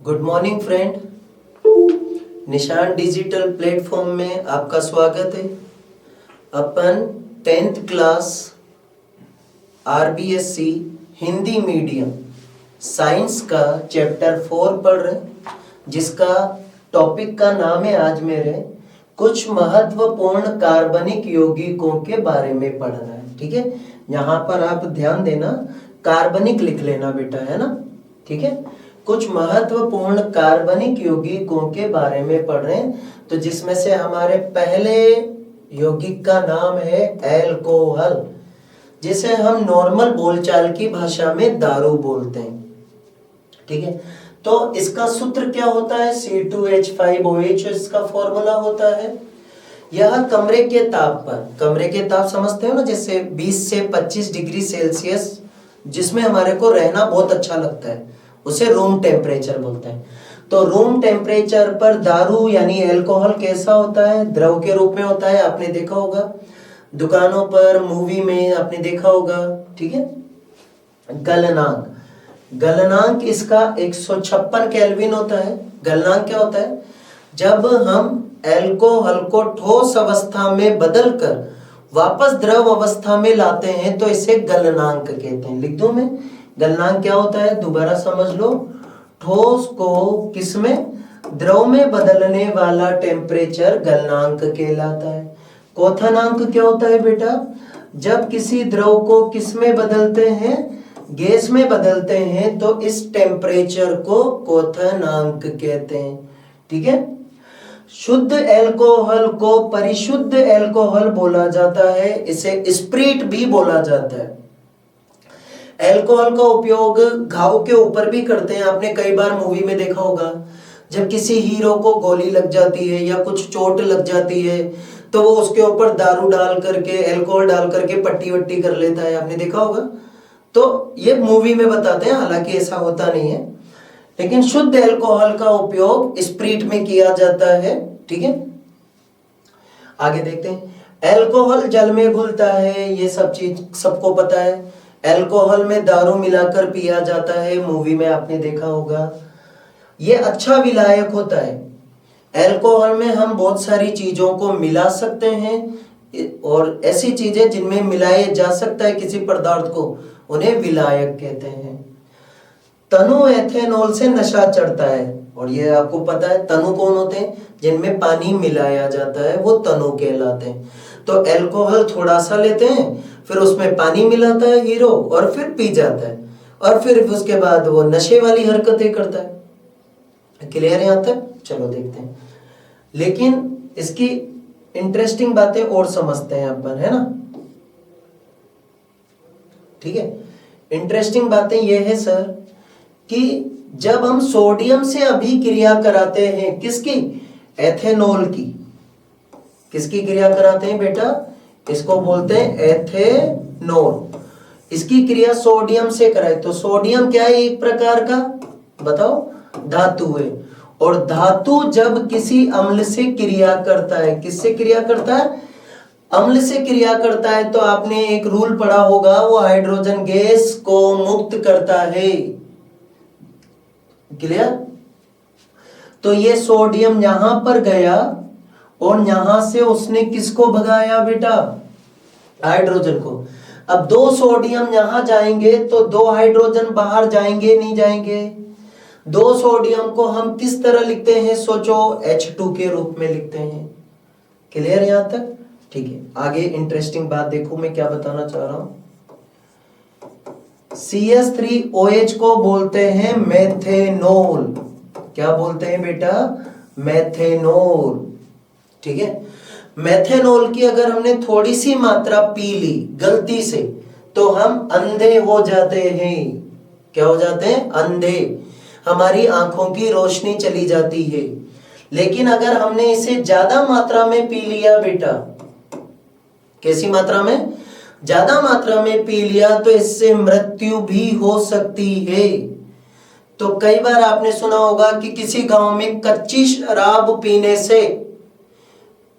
Good morning friend. निशान digital platform में आपका स्वागत है। अपन 10th class RBSC Hindi medium science का चैप्टर 4 पढ़ रहे हैं, जिसका टॉपिक का नाम है आज मेरे कुछ महत्वपूर्ण कार्बनिक यौगिकों के बारे में पढ़ना है। ठीक है, यहाँ पर आप ध्यान देना, कार्बनिक लिख लेना बेटा, है ना। ठीक है, कुछ महत्वपूर्ण कार्बनिक यौगिकों के बारे में पढ़ रहे हैं। तो जिसमें से हमारे पहले यौगिक का नाम है एल्कोहल, जिसे हम नॉर्मल बोलचाल की भाषा में दारू बोलते हैं। ठीक है, तो इसका सूत्र क्या होता है? C2H5OH इसका फॉर्मूला होता है। यह कमरे के ताप पर, कमरे के ताप समझते हो ना, जैसे 20 से 25 डिग्री सेल्सियस, जिसमें हमारे को रहना बहुत अच्छा लगता है, उसे रूम टेम्परेचर बोलते हैं। तो रूम टेम्परेचर पर दारू यानी अल्कोहल कैसा होता है? द्रव के रूप में होता है। आपने देखा होगा दुकानों पर, मूवी में आपने देखा होगा। ठीक है, गलनांक, गलनांक इसका 156 केल्विन होता है। गलनांक क्या होता है? जब हम अल्कोहल को ठोस अवस्था में बदलकर वापस द्रव अवस्था में लाते हैं तो इसे गलनांक कहते हैं। लिख दूं मैं, गलनांक क्या होता है? दोबारा समझ लो, ठोस को किसमें, द्रव में बदलने वाला टेम्परेचर गलनांक कहलाता है। क्वथनांक क्या होता है बेटा? जब किसी द्रव को किसमें बदलते हैं, गैस में बदलते हैं, तो इस टेम्परेचर को क्वथनांक कहते हैं। ठीक है, शुद्ध अल्कोहल को परिशुद्ध अल्कोहल बोला जाता है, इसे स्प्रिट भी बोला जाता है। अल्कोहल का उपयोग घाव के ऊपर भी करते हैं। आपने कई बार मूवी में देखा होगा, जब किसी हीरो को गोली लग जाती है या कुछ चोट लग जाती है तो वो उसके ऊपर दारू डाल करके, अल्कोहल डाल करके पट्टी वट्टी कर लेता है। आपने देखा होगा। तो ये मूवी में बताते हैं, हालांकि ऐसा होता नहीं है, लेकिन शुद्ध अल्कोहल का उपयोग स्प्रिट में किया जाता है। ठीक है, आगे देखते हैं। अल्कोहल जल में घुलता है, ये सब चीज सबको पता है। अल्कोहल में दारू मिलाकर पिया जाता है, मूवी में आपने देखा होगा। ये अच्छा विलायक होता है। अल्कोहल में हम बहुत सारी चीजों को मिला सकते हैं, और ऐसी चीजें जिनमें मिलाया जा सकता है किसी पदार्थ को, उन्हें विलायक कहते हैं। तनु एथेनॉल से नशा चढ़ता है, और ये आपको पता है तनु कौन होते हैं? जिनमें पानी मिलाया जाता है वो तनु कहलाते हैं। तो अल्कोहल थोड़ा सा लेते हैं, फिर उसमें पानी मिलाता है हीरो, और फिर पी जाता है, और फिर उसके बाद वो नशे वाली हरकतें करता है। क्लियर है यहाँ तक? चलो देखते हैं, लेकिन इसकी इंटरेस्टिंग बातें और समझते हैं अपन, है ना। ठीक है, इंटरेस्टिंग बातें ये है सर कि जब हम सोडियम से अभिक्रिया कराते हैं, किसकी? एथेनॉल की। किसकी क्रिया कराते हैं बेटा? इसको बोलते हैं एथेनॉल। इसकी क्रिया सोडियम से कराए तो सोडियम क्या है? एक प्रकार का, बताओ, धातु है। और धातु जब किसी अम्ल से क्रिया करता है, किससे क्रिया करता है? अम्ल से क्रिया करता है, तो आपने एक रूल पढ़ा होगा, वो हाइड्रोजन गैस को मुक्त करता है। क्लियर? तो ये सोडियम यहां पर गया, और यहां से उसने किसको भगाया बेटा? हाइड्रोजन को। अब 2 सोडियम यहां जाएंगे तो 2 हाइड्रोजन बाहर जाएंगे, नहीं जाएंगे? 2 सोडियम को हम किस तरह लिखते हैं? सोचो, H2 के रूप में लिखते हैं। क्लियर यहां तक? ठीक है, आगे इंटरेस्टिंग बात देखो मैं क्या बताना चाह रहा हूं। CH3OH को बोलते हैं मेथेनॉल। क्या बोलते हैं बेटा? मेथेनॉल। ठीक है, मेथेनॉल की अगर हमने थोड़ी सी मात्रा पी ली गलती से, तो हम अंधे हो जाते हैं। क्या हो जाते हैं? अंधे। हमारी आंखों की रोशनी चली जाती है। लेकिन अगर हमने इसे ज्यादा मात्रा में पी लिया बेटा, कैसी मात्रा में? ज्यादा मात्रा में पी लिया, तो इससे मृत्यु भी हो सकती है। तो कई बार आपने सुना होगा कि किसी गांव में कच्ची शराब पीने से,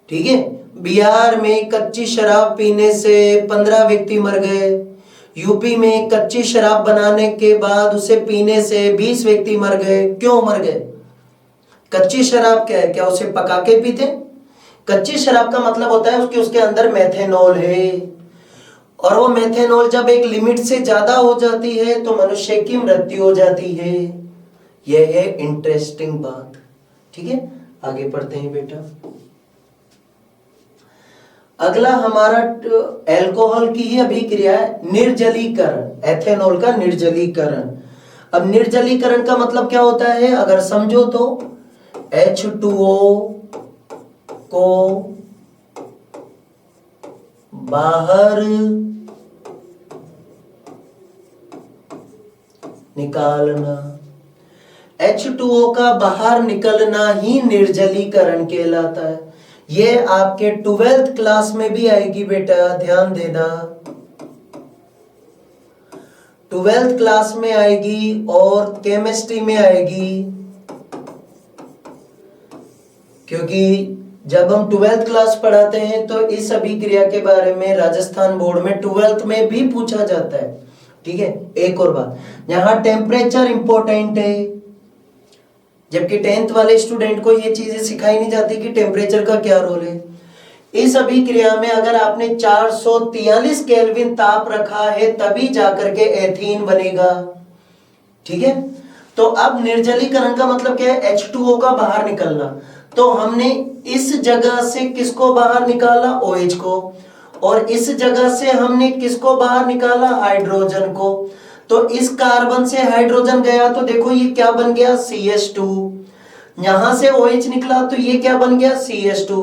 ठीक है, बिहार में कच्ची शराब पीने से 15 व्यक्ति मर गए, यूपी में कच्ची शराब बनाने के बाद उसे पीने से 20 व्यक्ति मर गए। क्यों मर गए? कच्ची शराब क्या है? क्या उसे पका के पीते? कच्ची शराब का मतलब होता है उसके अंदर मेथेनॉल है, और वो मेथेनॉल जब एक लिमिट से ज्यादा हो जाती है तो मनुष्य की मृत्यु हो जाती है। यह है इंटरेस्टिंग बात। ठीक है, आगे पढ़ते हैं बेटा। अगला हमारा अल्कोहल की ही अभिक्रिया है निर्जलीकरण, एथेनॉल का निर्जलीकरण। अब निर्जलीकरण का मतलब क्या होता है? अगर समझो तो H2O को बाहर निकालना, H2O का बाहर निकलना ही निर्जलीकरण कहलाता है। ये आपके 12th क्लास में भी आएगी बेटा, ध्यान देना। 12th क्लास में आएगी और केमिस्ट्री में आएगी, क्योंकि जब हम 12th क्लास पढ़ाते हैं तो इस अभिक्रिया के बारे में राजस्थान बोर्ड में 12th में भी पूछा जाता है। ठीक है, एक और बात, यहां टेम्परेचर इंपॉर्टेंट है, जबकि 10th वाले स्टूडेंट को ये चीजें सिखाई नहीं जाती कि टेम्परेचर का क्या रोल है। इस अभिक्रिया में अगर आपने 443 केल्विन ताप रखा है तभी जाकर के एथीन बनेगा। ठीक है, तो अब निर्जलीकरण का मतलब क्या है? H2O का बाहर निकलना। तो हमने इस जगह से किसको बाहर निकाला? OH को, और इस जगह से हमने किसको बाहर निकाला? हाइड्रोजन को। तो इस कार्बन से हाइड्रोजन गया तो देखो ये क्या बन गया? CH2। यहां से OH निकला तो ये क्या बन गया? CH2।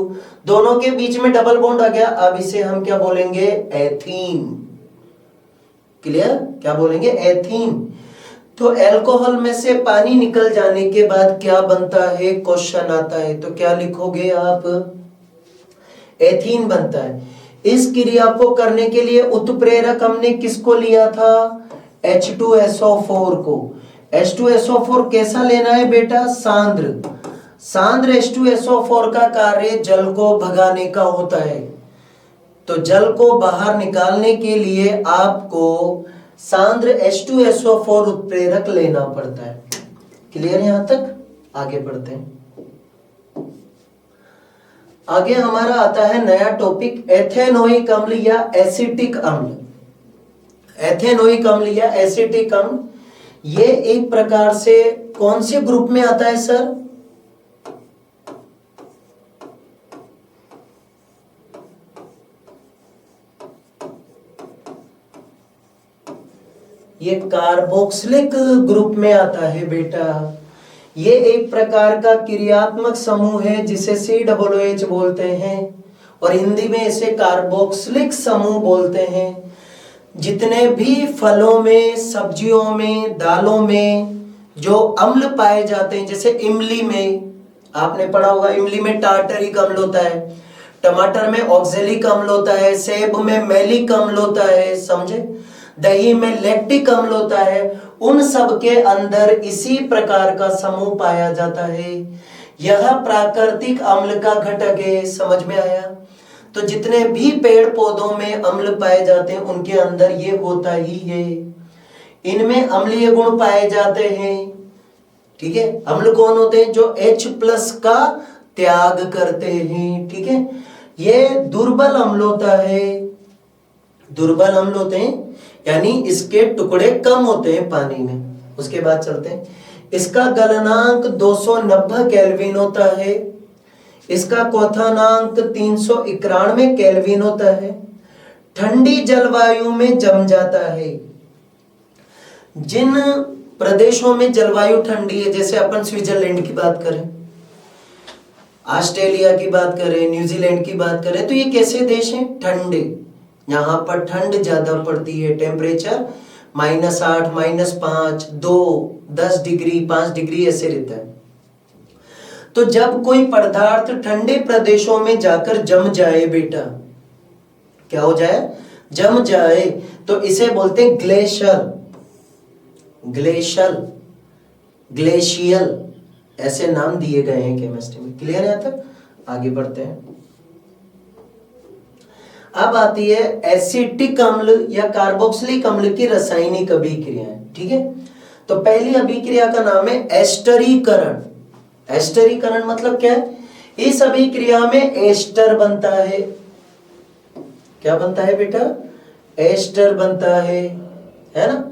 दोनों के बीच में डबल बॉन्ड आ गया। अब इसे हम क्या बोलेंगे? एथीन। क्लियर? क्या बोलेंगे? एथीन। तो अल्कोहल में से पानी निकल जाने के बाद क्या बनता है? क्वेश्चन आता है, तो क्या लिखोगे आप? एथीन बनता है। इस क्रिया को करने के लिए उत्प्रेरक हमने किसको लिया था? H2SO4 को। H2SO4 कैसा लेना है बेटा? सांद्र। सांद्र H2SO4 का कार्य जल को भगाने का होता है, तो जल को बाहर निकालने के लिए आपको सांद्र H2SO4 उत्प्रेरक लेना पड़ता है। क्लियर यहां तक? आगे बढ़ते हैं। आगे हमारा आता है नया टॉपिक, एथेनोइक अम्ल या एसिटिक अम्ल। एथेनोइक अम्ल या एसिटिक अम्ल, ये एक प्रकार से कौन से ग्रुप में आता है सर? ये कार्बोक्सिलिक ग्रुप में आता है बेटा। ये एक प्रकार का क्रियात्मक समूह है जिसे COOH बोलते हैं, और हिंदी में इसे कार्बोक्सिलिक समूह बोलते हैं। जितने भी फलों में, सब्जियों में, दालों में जो अम्ल पाए जाते हैं, जैसे इमली में आपने पढ़ा होगा, इमली में टार्टरिक अम्ल होता है, टमाटर में ऑक्जेलिक अम्ल होता है, सेब में मैलिक अम्ल होता है, समझे, दही में लैक्टिक अम्ल होता है। उन सब के अंदर इसी प्रकार का समूह पाया जाता है। यह प्राकृतिक अम्ल का घटक है। समझ में आया? तो जितने भी पेड़ पौधों में अम्ल पाए जाते हैं उनके अंदर ये होता ही है। इनमें अम्लीय गुण पाए जाते हैं। ठीक है, अम्ल कौन होते हैं? जो H+ का त्याग करते हैं। ठीक है, ये दुर्बल अम्ल होता है। दुर्बल अम्ल होते हैं यानी इसके टुकड़े कम होते हैं पानी में। उसके बाद चलते हैं, इसका गलनांक 290 केल्विन होता है, इसका क्वथनांक 391 केल्विन होता है, ठंडी जलवायु में जम जाता है। जिन प्रदेशों में जलवायु ठंडी है, जैसे अपन स्विट्जरलैंड की बात करें, ऑस्ट्रेलिया की बात करें, न्यूजीलैंड की बात करें, तो ये कैसे देश हैं? ठंडे। यहां पर ठंड ज्यादा पड़ती है, टेम्परेचर -8, -5, 2, 10 डिग्री, 5 डिग्री ऐसे रहता है। तो जब कोई पदार्थ ठंडे प्रदेशों में जाकर जम जाए बेटा, क्या हो जाए? जम जाए, तो इसे बोलते हैं ग्लेशियर, ग्लेशियल, ग्लेशियल, ऐसे नाम दिए गए हैं केमिस्ट्री में। क्लियर है? तक आगे बढ़ते हैं। अब आती है एसिटिक अम्ल या कार्बोक्सिलिक अम्ल की रासायनिक अभिक्रियाएं। ठीक है, तो पहली अभिक्रिया का नाम है एस्टरीकरण। एस्टरीकरण मतलब क्या है? इस अभिक्रिया में एस्टर बनता है। क्या बनता है बेटा? एस्टर बनता है ना?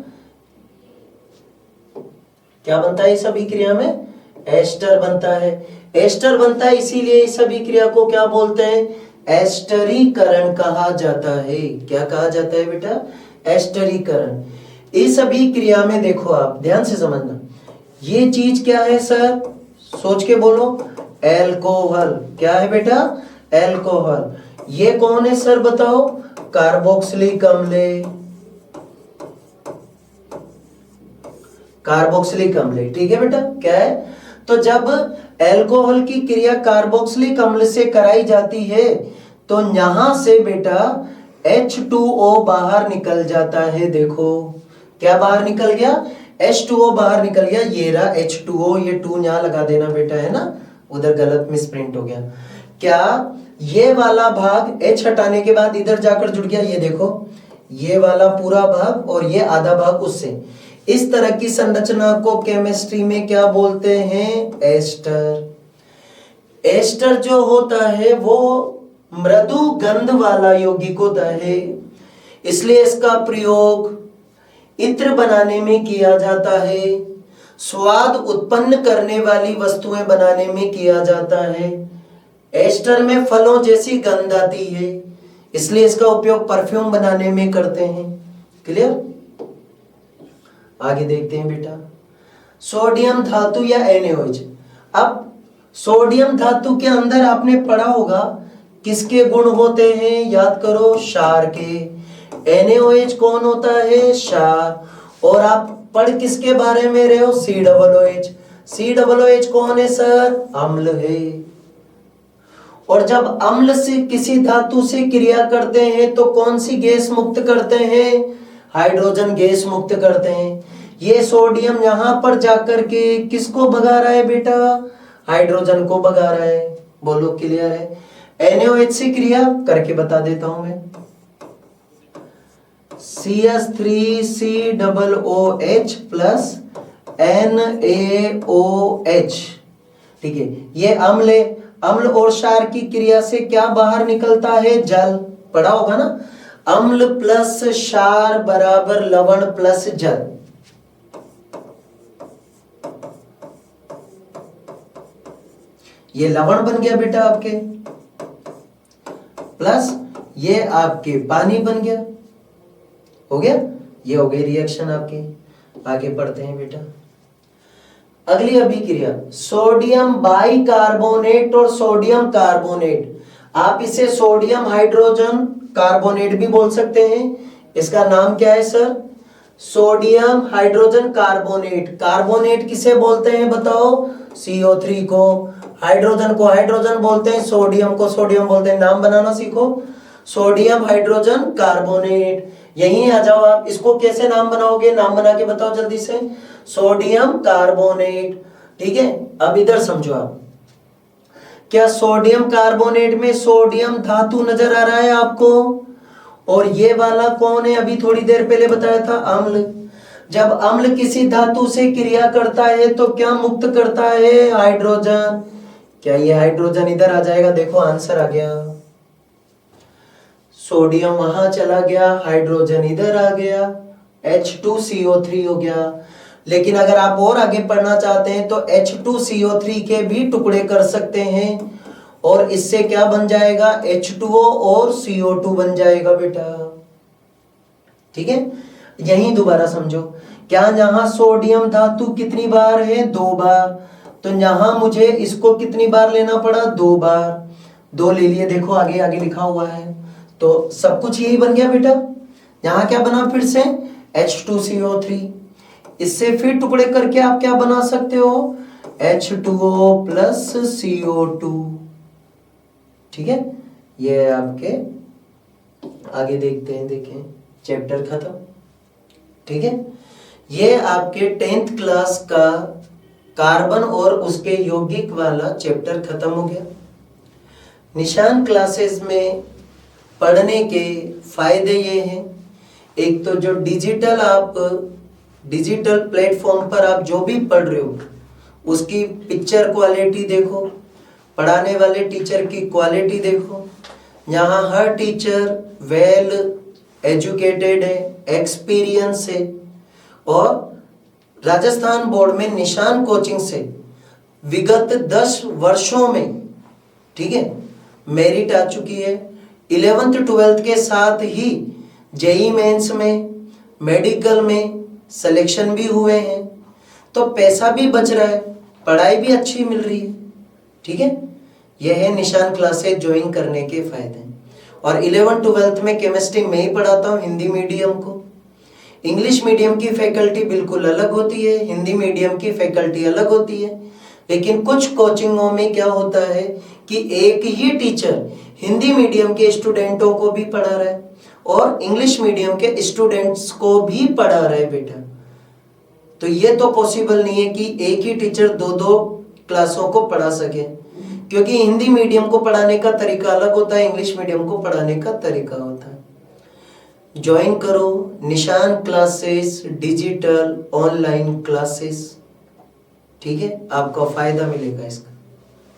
क्या बनता है इस अभिक्रिया में? एस्टर बनता है। एस्टर बनता है, इसीलिए इस अभिक्रिया को क्या बोलते हैं? एस्टरीकरण कहा जाता है। क्या कहा जाता है बेटा? एस्टरीकरण। इस अभिक्रिया में देखो, आप ध्यान से समझना, ये चीज क्या है सर? सोच के बोलो। एल्कोहल। क्या है बेटा? एल्कोहल। ये कौन है सर बताओ? कार्बोक्सिलिक अम्ल। कार्बोक्सिलिक अम्ल। ठीक है बेटा, क्या है? तो जब एल्कोहल की क्रिया कार्बोक्सिलिक अम्ल से कराई जाती है तो यहां से बेटा H2O बाहर निकल जाता है। देखो क्या बाहर निकल गया? H2O बाहर निकल गया। ये रहा H2O, ये 2 यहां लगा देना बेटा, है ना? उधर गलत मिसप्रिंट हो गया। क्या ये वाला भाग H हटाने के बाद इधर जाकर जुड़ गया? ये देखो, ये वाला पूरा भाग और ये आधा भाग उससे। इस तरह की संरचना को केमिस्ट्री में क्या बोलते हैं? एस्टर। एस्टर जो होता है वो मृदु गंध वाला यौगिक होता है, इसलिए इसका प्रयोग इत्र बनाने में किया जाता है, स्वाद उत्पन्न करने वाली वस्तुएं बनाने में किया जाता है। एस्टर में फलों जैसी गंध आती है, इसलिए इसका उपयोग परफ्यूम बनाने में करते हैं। क्लियर? आगे देखते हैं बेटा, सोडियम धातु या NaOH। अब सोडियम धातु के अंदर आपने पढ़ा होगा किसके गुण होते हैं? याद करो, क्षार के। NaOH कौन होता है? क्षार। और आप पढ़ किसके बारे में रहे हो? COOH। COOH कौन है सर? अम्ल है। और जब अम्ल से किसी धातु से क्रिया करते हैं तो कौन सी गैस मुक्त करते हैं? हाइड्रोजन गैस मुक्त करते हैं। ये सोडियम यहां पर जाकर के किसको भगा रहा है बेटा? हाइड्रोजन को भगा रहा है। बोलो क्लियर है? NaOH से क्रिया करके बता देता हूं मैं। CH3COOH plus NaOH। ठीक है, ये अम्ल है। अम्ल और क्षार की क्रिया से क्या बाहर निकलता है? जल। पढ़ा होगा ना, अम्ल प्लस क्षार बराबर लवण प्लस जल। ये लवण बन गया बेटा आपके, प्लस ये आपके पानी बन गया। हो गया? ये हो गई रिएक्शन आपकी। आगे पढ़ते हैं बेटा, अगली अभिक्रिया सोडियम बाइकार्बोनेट और सोडियम कार्बोनेट। आप इसे सोडियम हाइड्रोजन कार्बोनेट भी बोल सकते हैं। इसका नाम क्या है sir? Sodium hydrogen carbonate. Carbonate किसे बोलते हैं बताओ? CO3 को। हाइड्रोजन को हाइड्रोजन बोलते हैं, सोडियम को सोडियम बोलते हैं। नाम बनाना सीखो, सोडियम हाइड्रोजन कार्बोनेट। यहीं आ जाओ आप, इसको कैसे नाम बनाओगे? नाम बना के बताओ जल्दी से। Sodium carbonate. ठीक है, अब इधर समझो आप, क्या सोडियम कार्बोनेट में सोडियम धातु नजर आ रहा है आपको? और ये वाला कौन है? अभी थोड़ी देर पहले बताया था, अम्ल। जब अम्ल किसी धातु से क्रिया करता है तो क्या मुक्त करता है? हाइड्रोजन। क्या ये हाइड्रोजन इधर आ जाएगा? देखो आंसर आ गया। सोडियम वहां चला गया, हाइड्रोजन इधर आ गया, H2CO3 हो गया। लेकिन अगर आप और आगे पढ़ना चाहते हैं तो H2CO3 के भी टुकड़े कर सकते हैं और इससे क्या बन जाएगा? H2O और CO2 बन जाएगा बेटा। ठीक है, यहीं दोबारा समझो, क्या यहां सोडियम धातु कितनी बार है? 2 बार। तो यहां मुझे इसको कितनी बार लेना पड़ा? 2 बार। 2 ले लिए, देखो आगे आगे लिखा हुआ है। तो सब कुछ यही बन गया बेटा। यहां क्या बना फिर से? H2CO3। इससे फिर टुकड़े करके आप क्या बना सकते हो? H2O plus CO2। ठीक है, ये आपके आगे देखते हैं। देखें, चैप्टर खत्म। ठीक है, ये आपके 10th क्लास का कार्बन और उसके यौगिक वाला चैप्टर खत्म हो गया। निशान क्लासेस में पढ़ने के फायदे ये हैं, एक तो जो डिजिटल प्लेटफॉर्म पर आप जो भी पढ़ रहे हो उसकी पिक्चर क्वालिटी देखो, पढ़ाने वाले टीचर की क्वालिटी देखो। यहाँ हर टीचर वेल एजुकेटेड है, एक्सपीरियंस है, और राजस्थान बोर्ड में निशान कोचिंग से विगत 10 वर्षों में, ठीक है, मेरिट आ चुकी है। 11th 12th के साथ ही जेई मेंस में, मेडिकल में सिलेक्शन भी हुए हैं, तो पैसा भी बच रहा है, पढ़ाई भी अच्छी मिल रही है, ठीक है। यह है निशान क्लासेस ज्वाइन करने के फायदे। और 11th 12th में केमिस्ट्री में ही पढ़ाता हूँ, हिंदी मीडियम को। इंग्लिश मीडियम की फैकल्टी बिल्कुल अलग होती है, हिंदी मीडियम की फैकल्टी अलग होती है। लेकिन कुछ कोचिंगों में क्या होता है कि एक ही टीचर हिंदी मीडियम के स्टूडेंटों को भी पढ़ा रहा है और इंग्लिश मीडियम के स्टूडेंट्स को भी पढ़ा रहा है बेटा। तो ये तो पॉसिबल नहीं है कि एक ही टीचर दो क्लासों को पढ़ा सके, क्योंकि हिंदी मीडियम को पढ़ाने का तरीका अलग होता है, इंग्लिश मीडियम को पढ़ाने का तरीका होता है। ज्वाइन करो निशान क्लासेस, डिजिटल ऑनलाइन क्लासेस, ठीक है, आपको फायदा मिलेगा इसका।